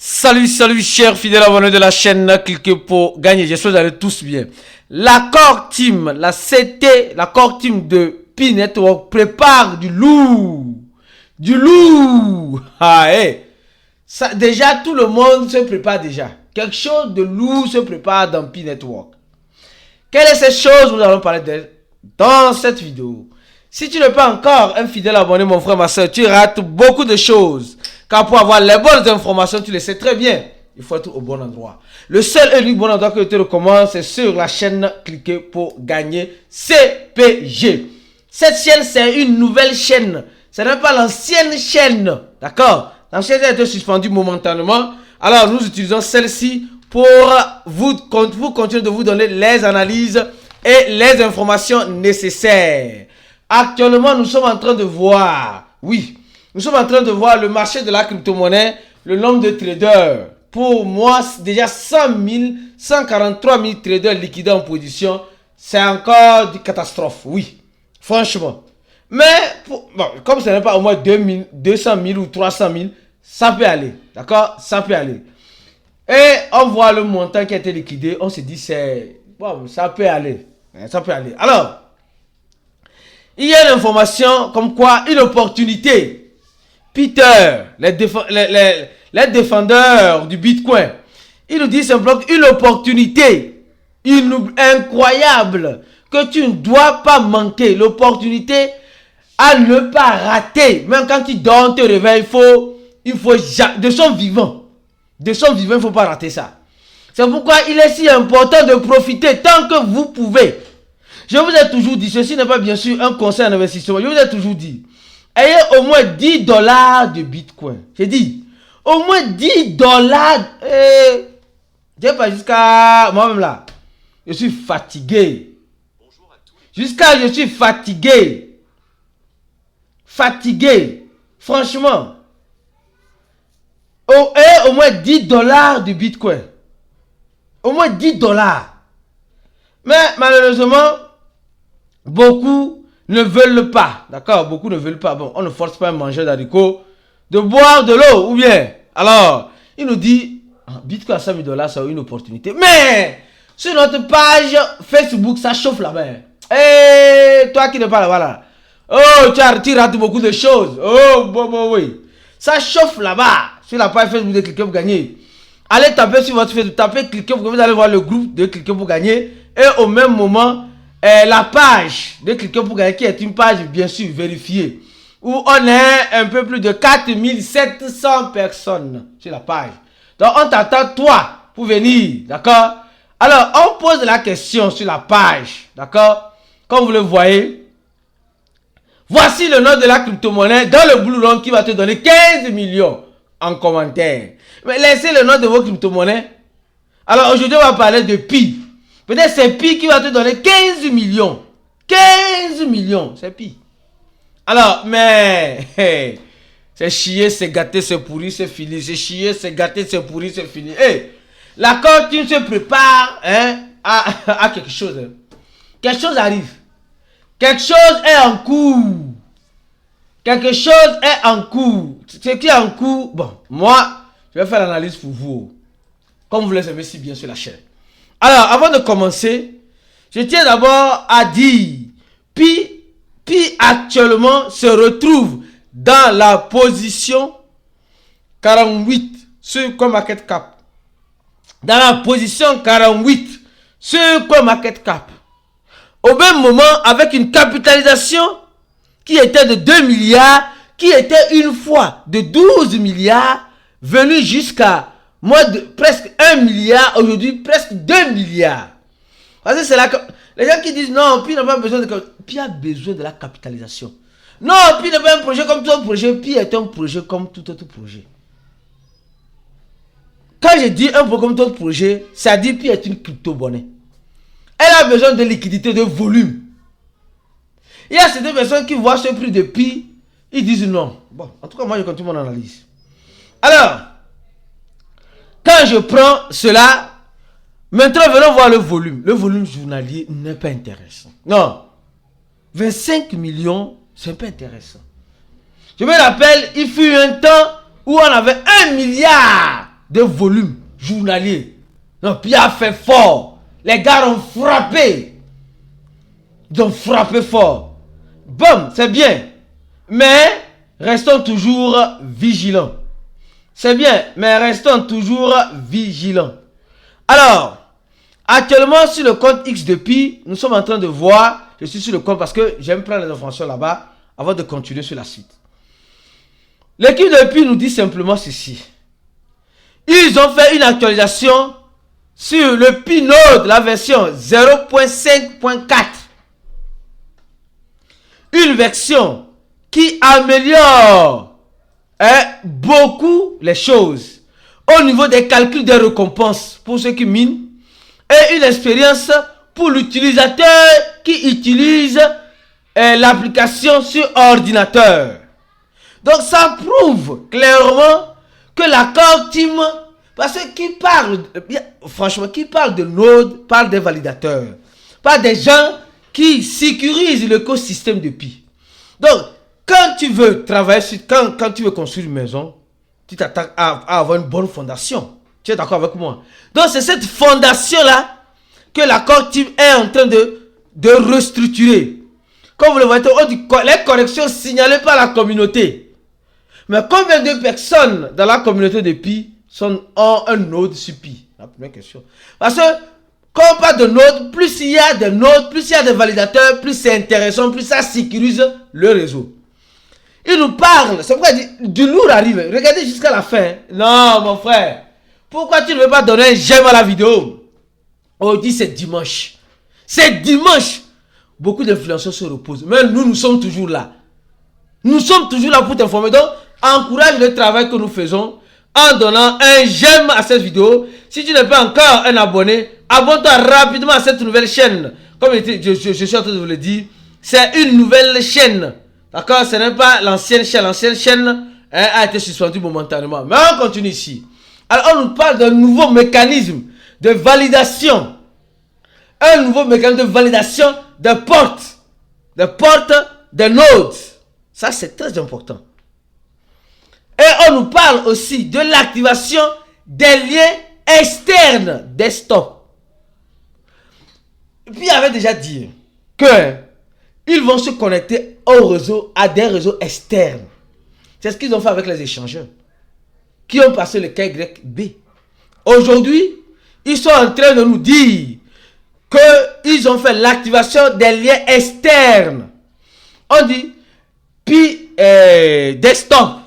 Salut chers fidèles abonnés de la chaîne, cliquez pour gagner, j'espère que vous allez tous bien. L'accord team, la CT, l'accord team de Pi Network prépare du lourd. Ça, déjà tout le monde se prépare déjà. Quelque chose de lourd se prépare dans Pi Network. Quelle est cette chose? Nous allons parler d'elle dans cette vidéo. Si tu n'es pas encore un fidèle abonné, mon frère, ma soeur, tu rates beaucoup de choses. Car pour avoir les bonnes informations, tu le sais très bien, il faut être au bon endroit. Le seul et l'unique bon endroit que je te recommande, c'est sur la chaîne Cliquez pour gagner CPG. Cette chaîne, c'est une nouvelle chaîne. Ce n'est pas l'ancienne chaîne. D'accord? L'ancienne a été suspendue momentanément. Alors, nous utilisons celle-ci pour vous continuer de vous donner les analyses et les informations nécessaires. Actuellement, nous sommes en train de voir, nous sommes en train de voir le marché de la crypto-monnaie, le nombre de traders. Pour moi, déjà 143 000 traders liquidés en position, c'est encore une catastrophe, franchement. Mais, comme ce n'est pas au moins 200 000 ou 300 000, ça peut aller, d'accord? Ça peut aller. Et on voit le montant qui a été liquidé, on se dit, ça peut aller, ça peut aller. Alors, il y a l'information comme quoi une opportunité. Peter, les défendeurs du Bitcoin, ils nous disent simplement une opportunité incroyable que tu ne dois pas manquer. L'opportunité à ne pas rater. Même quand tu dors, tu te réveilles, il faut de son vivant. De son vivant, il ne faut pas rater ça. C'est pourquoi il est si important de profiter tant que vous pouvez. Je vous ai toujours dit, ceci n'est pas bien sûr un conseil en investissement. Je vous ai toujours dit, ayez au moins 10 $ de Bitcoin. J'ai dit, au moins 10 $. J'ai pas jusqu'à moi-même là. Je suis fatigué. Je suis fatigué. Fatigué. Franchement. Et au moins 10 $ de Bitcoin. Au moins 10 $. Mais malheureusement, beaucoup ne veulent pas. D'accord? Beaucoup ne veulent pas. Bon, on ne force pas un mangeur d'haricots de boire de l'eau. Ou bien, alors, il nous dit, Bitcoin à 100 000 $, c'est une opportunité. Mais, sur notre page Facebook, ça chauffe là-bas. Et toi qui ne parles pas là. Oh, tu rates beaucoup de choses. Oh, oui. Ça chauffe là-bas. Sur la page Facebook de Cliquez pour gagner. Allez taper sur votre Facebook. Tapez Cliquez pour gagner. Vous allez voir le groupe de Cliquez pour gagner. Et au même moment, la page de Cliquez pour gagner, qui est une page bien sûr vérifiée, où on est un peu plus de 4700 personnes sur la page. Donc on t'attend toi pour venir, d'accord? Alors on pose la question sur la page, d'accord? Comme vous le voyez, voici le nom de la crypto-monnaie dans le Blue Long qui va te donner 15 millions en commentaire. Mais laissez le nom de vos crypto-monnaies. Alors aujourd'hui on va parler de Pi. Peut-être c'est Pi qui va te donner 15 millions. 15 millions, c'est Pi. Alors, mais, c'est chier, c'est gâter, c'est pourri, c'est fini. C'est chier, c'est gâter, c'est pourri, c'est fini. L'accord, tu se prépares à quelque chose. Quelque chose arrive. Quelque chose est en cours. Quelque chose est en cours. Ce qui est en cours, bon, moi, je vais faire l'analyse pour vous. Comme vous le savez si bien sur la chaîne. Alors, avant de commencer, je tiens d'abord à dire, Pi actuellement se retrouve dans la position 48 sur CoinMarketCap. Dans la position 48 sur CoinMarketCap. Au même moment, avec une capitalisation qui était de 2 milliards, qui était une fois de 12 milliards, venu jusqu'à presque 1 milliard, aujourd'hui presque 2 milliards. Parce que c'est là que les gens qui disent non, Pi n'a pas besoin de... Pi a besoin de la capitalisation. Non, Pi n'est pas un projet comme tout autre projet. Pi est un projet comme tout autre projet. Quand je dis un projet comme tout autre projet, ça dit Pi est une crypto-monnaie. Elle a besoin de liquidité, de volume. Il y a certaines personnes qui voient ce prix de Pi, ils disent non. Bon, en tout cas, moi je continue mon analyse. Alors, quand je prends cela, maintenant venons voir le volume. Le volume journalier n'est pas intéressant. Non. 25 millions, c'est pas intéressant. Je me rappelle, il fut un temps où on avait 1 milliard de volume journalier. Donc, Pi a fait fort. Les gars ont frappé. Ils ont frappé fort. Bon, c'est bien. Mais, restons toujours vigilants. C'est bien, mais restons toujours vigilants. Alors, actuellement, sur le compte X de Pi, nous sommes en train de voir. Je suis sur le compte parce que j'aime prendre les informations là-bas avant de continuer sur la suite. L'équipe de Pi nous dit simplement ceci. Ils ont fait une actualisation sur le Pi Node, la version 0.5.4. Une version qui améliore beaucoup les choses au niveau des calculs des récompenses pour ceux qui minent et une expérience pour l'utilisateur qui utilise l'application sur ordinateur. Donc ça prouve clairement que la Core Team, parce que qui parle, franchement, qui parle de Node, parle des validateurs, pas des gens qui sécurisent l'écosystème de Pi. Donc, quand tu veux travailler sur, quand tu veux construire une maison, tu t'attaques à avoir une bonne fondation. Tu es d'accord avec moi? Donc, c'est cette fondation-là que la Core Team est en train de restructurer. Comme vous le voyez, on dit les corrections signalées par la communauté. Mais combien de personnes dans la communauté de Pi ont un node sur Pi? La première question. Parce que, quand on parle de nodes, plus il y a de nodes, plus il y a de validateurs, plus c'est intéressant, plus ça sécurise le réseau. Il nous parle, c'est pourquoi il dit, du lourd arrive. Regardez jusqu'à la fin. Non, mon frère. Pourquoi tu ne veux pas donner un j'aime à la vidéo? On dit c'est dimanche. C'est dimanche. Beaucoup d'influenceurs se reposent. Mais nous sommes toujours là. Nous sommes toujours là pour t'informer. Donc, encourage le travail que nous faisons en donnant un j'aime à cette vidéo. Si tu n'es pas encore un abonné, abonne-toi rapidement à cette nouvelle chaîne. Comme je suis en train de vous le dire, c'est une nouvelle chaîne. D'accord? Ce n'est pas l'ancienne chaîne. L'ancienne chaîne a été suspendue momentanément. Mais on continue ici. Alors, on nous parle d'un nouveau mécanisme de validation. Un nouveau mécanisme de validation des portes. Des portes des nodes. Ça, c'est très important. Et on nous parle aussi de l'activation des liens externes desktop. Puis il avait déjà dit que ils vont se connecter au réseau, à des réseaux externes. C'est ce qu'ils ont fait avec les échangeurs qui ont passé le KYB. Aujourd'hui, ils sont en train de nous dire qu'ils ont fait l'activation des liens externes. On dit, puis desktop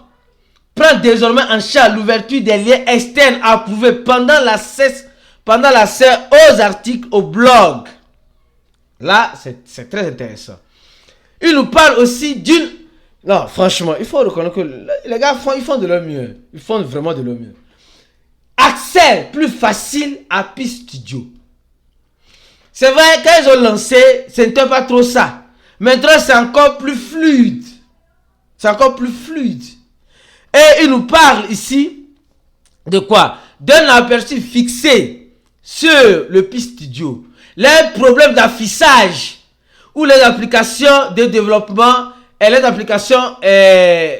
prend désormais en charge l'ouverture des liens externes approuvés pendant l'accès aux articles au blog. Là, c'est très intéressant. Il nous parle aussi d'une... Non, franchement, il faut reconnaître que les gars ils font de leur mieux. Ils font vraiment de leur mieux. Accès plus facile à Pi Studio. C'est vrai, quand ils ont lancé, ce n'était pas trop ça. Maintenant, c'est encore plus fluide. C'est encore plus fluide. Et il nous parle ici de quoi? D'un aperçu fixé sur le Pi Studio. Les problèmes d'affichage ou les applications de développement et les applications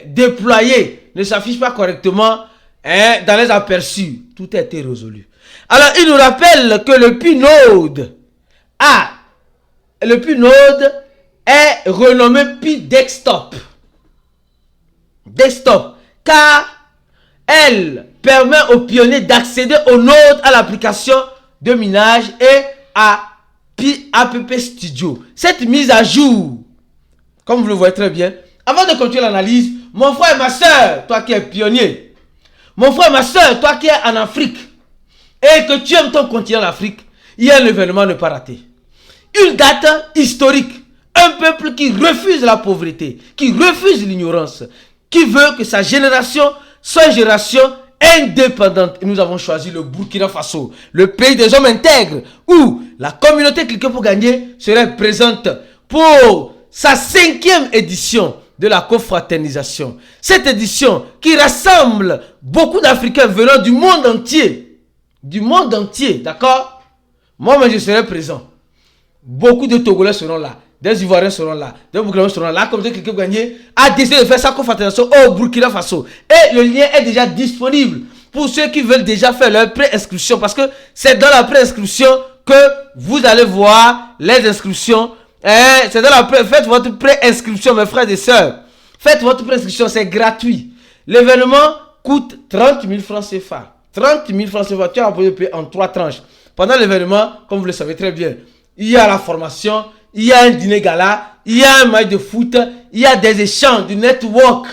déployées ne s'affichent pas correctement dans les aperçus. Tout a été résolu. Alors, il nous rappelle que le Pi Node est renommé Pi Desktop. Desktop. Car elle permet aux pionniers d'accéder au node à l'application de minage et à Pi App Studio. Cette mise à jour, comme vous le voyez très bien, avant de continuer l'analyse, mon frère et ma soeur, toi qui es pionnier, mon frère et ma soeur, toi qui es en Afrique, et que tu aimes ton continent l'Afrique, il y a un événement à ne pas rater. Une date historique, un peuple qui refuse la pauvreté, qui refuse l'ignorance, qui veut que sa génération soit une génération indépendante. Et nous avons choisi le Burkina Faso, le pays des hommes intègres, où la communauté Cliquez pour gagner serait présente pour sa 5e édition de la confraternisation. Cette édition qui rassemble beaucoup d'Africains venant du monde entier. Du monde entier, d'accord? Moi, je serai présent. Beaucoup de Togolais seront là. Des Ivoiriens seront là. Des Burkinabés seront là. La communauté Cliquez pour gagner a décidé de faire sa confraternisation au Burkina Faso. Et le lien est déjà disponible pour ceux qui veulent déjà faire leur préinscription. Parce que c'est dans la préinscription que vous allez voir les inscriptions. C'est dans la faites votre préinscription, mes frères et sœurs. Faites votre préinscription, c'est gratuit. L'événement coûte 30 000 francs CFA. 30 000 francs CFA, tu as envoyé payer en 3 tranches. Pendant l'événement, comme vous le savez très bien, il y a la formation, il y a un dîner gala, il y a un match de foot, il y a des échanges, du network.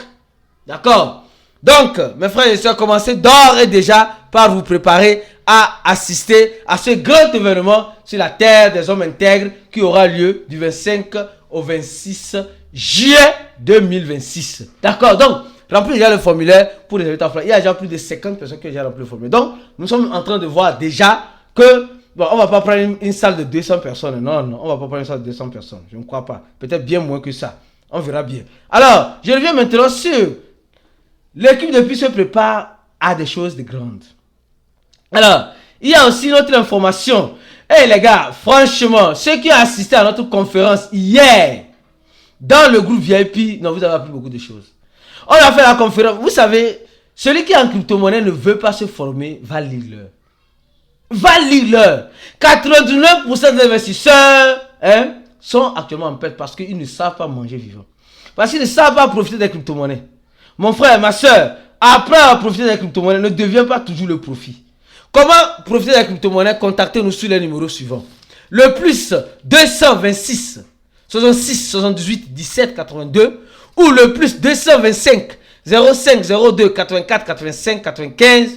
D'accord? Donc, mes frères et sœurs, commencez d'ores et déjà par vous préparer à assister à ce grand événement sur la terre des hommes intègres qui aura lieu du 25 au 26 juillet 2026. D'accord? Donc, remplis déjà le formulaire pour les invités. Il y a déjà plus de 50 personnes qui ont déjà rempli le formulaire. Donc, nous sommes en train de voir déjà que, bon, on ne va pas prendre une salle de 200 personnes. Non, non, on ne va pas prendre une salle de 200 personnes. Je ne crois pas. Peut-être bien moins que ça. On verra bien. Alors, je reviens maintenant sur l'équipe depuis se prépare à des choses de grandes. Alors, il y a aussi notre information. Hey les gars, franchement, ceux qui ont assisté à notre conférence hier, dans le groupe VIP, non, vous avez appris beaucoup de choses. On a fait la conférence. Vous savez, celui qui est en crypto-monnaie ne veut pas se former, va lire l'heure. Va lire l'heure. 89% des investisseurs sont actuellement en perte parce qu'ils ne savent pas manger vivant. Parce qu'ils ne savent pas profiter des crypto-monnaies. Mon frère, ma soeur, apprends à profiter des crypto-monnaies. Ne deviens pas toujours le profit. Comment profiter des crypto-monnaies? Contactez-nous sur les numéros suivants. Le plus 226 66 78 17 82 ou le plus 225 05 02 84 85 95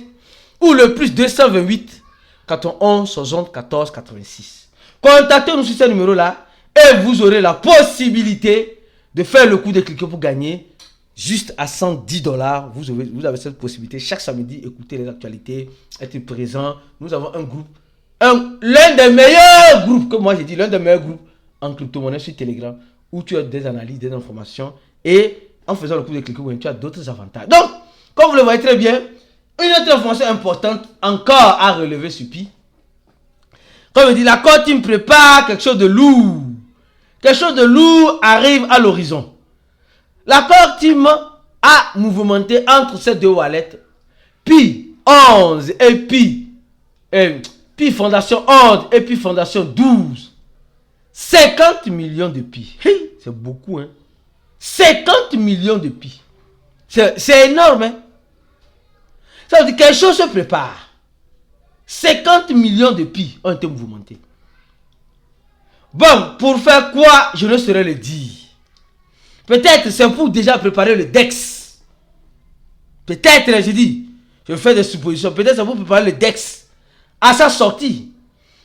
ou le plus 228 91 74 86. Contactez-nous sur ce numéro-là et vous aurez la possibilité de faire le coup de cliquer pour gagner juste à 110 $. Vous avez cette possibilité. Chaque samedi, écoutez les actualités, être présent. Nous avons un groupe, l'un des meilleurs groupes, comme moi j'ai dit, l'un des meilleurs groupes en crypto-monnaie sur Telegram, où tu as des analyses, des informations, et en faisant le coup de cliquer, tu as d'autres avantages. Donc, comme vous le voyez très bien, une autre information importante encore à relever sur Pi. Comme je dis, la Core Team prépare quelque chose de lourd. Quelque chose de lourd arrive à l'horizon. La Core Team a mouvementé entre ces deux wallets, Pi 11 et Pi Fondation 11 et Pi Fondation 12. 50 millions de Pi. Hey, c'est beaucoup, hein. 50 millions de Pi. C'est énorme, hein. Ça veut dire que quelque chose se prépare. 50 millions de Pi ont été mouvementés. Bon, pour faire quoi, je ne saurais le dire. Peut-être c'est pour déjà préparer le DEX. Peut-être, je dis, je fais des suppositions. Peut-être c'est pour préparer le DEX à sa sortie.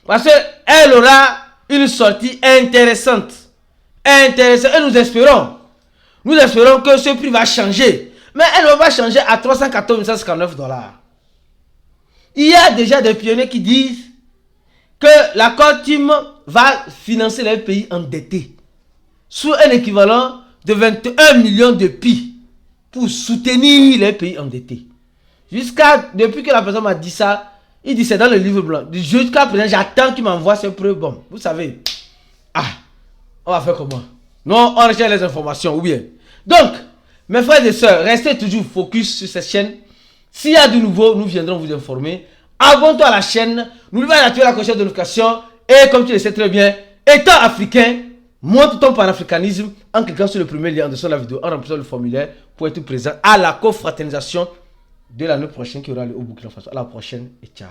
Parce qu'elle aura une sortie intéressante. Intéressante. Et nous espérons que ce prix va changer. Mais elle ne va pas changer à 314 159 $. Il y a déjà des pionniers qui disent que la Core Team va financer les pays endettés sous un équivalent de 21 millions de Pi pour soutenir les pays endettés. Depuis que la personne m'a dit ça, il dit c'est dans le livre blanc. Jusqu'à présent, j'attends qu'il m'envoie ses preuves. Bon, vous savez, on va faire comment? Non, on recherche les informations, ou bien. Donc, mes frères et sœurs, restez toujours focus sur cette chaîne. S'il y a du nouveau, nous viendrons vous informer. Abonne-toi à la chaîne. N'oublie pas d'activer la cloche de notification. Et comme tu le sais très bien, étant africain, montre ton panafricanisme en cliquant sur le premier lien en dessous de la vidéo, en remplissant le formulaire pour être présent à la confraternisation de l'année prochaine qui aura lieu au Burkina Faso. À la prochaine et ciao.